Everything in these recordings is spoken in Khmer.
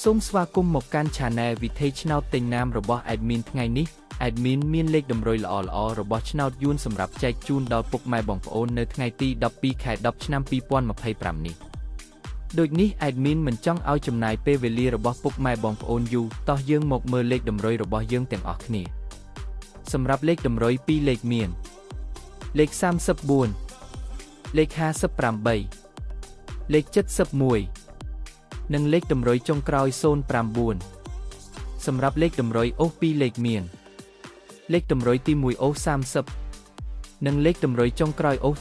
សូមស្វាគមន៍មកកាន់ Channel វិធីឆ្នោតទិញណាមរបស់ Admin ថ្ងៃនេះ Admin មានលេខតម្រុយល្អៗរបស់ឆ្នោតយួនសម្រាប់ចែកជូនដល់ពុកម៉ែបងប្អូននៅថ្ងៃទី12 ខែ 10 ឆ្នាំ 2025 នេះដូចនេះ Admin មិនចង់ឲ្យចំណាយពេលវេលារបស់ពុកម៉ែបងប្អូនយូរតោះយើងមកមើលលេខតម្រុយរបស់យើងទាំងអស់គ្នាសម្រាប់លេខតម្រុយ2លេខមានលេខ34លេខ58លេខ71និងលេខតម្រុយចុងក្រោយ059សម្រាប់លេខតម្រុយអូស2លេខមានលេខតម្រុយទី1អូស30និងលេខតម្រុយចុងក្រោយអូស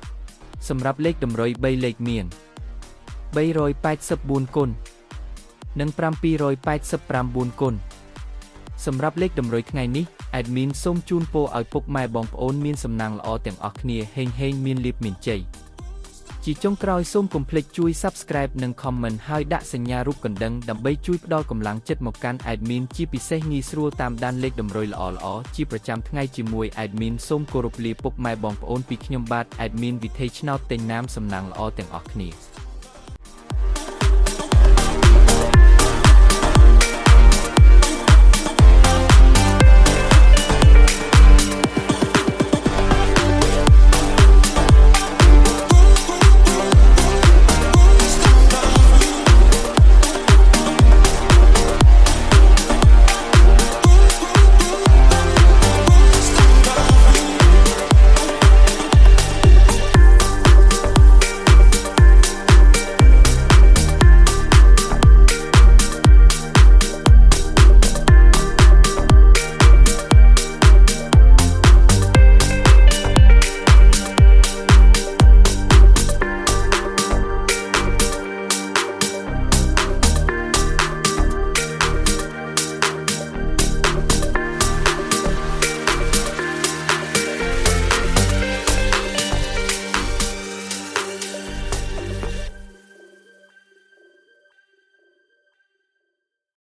70សម្រាប់លេខតម្រុយ3លេខមាន384គុណនិង789គុណសម្រាប់លេខតម្រុយថ្ងៃនេះ Admin សូមជូនពរឲ្យពុកម៉ែបងប្អូនមានសំណាងល្អទាំងអស់គ្នាហេងមានលាភមានជ័យជាចុងក្រោយសូមកុំភ្លេចជួយ Subscribe និង Comment ហើយដាក់សញ្ញារូបកណ្ដឹងដើម្បីជួយផ្ដល់កម្លាំងចិត្តមកកាន់ Admin ជាពិសេសងាយស្រួលតាមដានលេខតម្រុយល្អៗជាប្រចាំថ្ងៃជាមួយ Admin សូមគោរពលាពុកម៉ែបងប្អូនពីខ្ញុំបាទ Admin វិធីឆ្នោតទិញណាមសំណាងល្អទាំងអស់គ្នា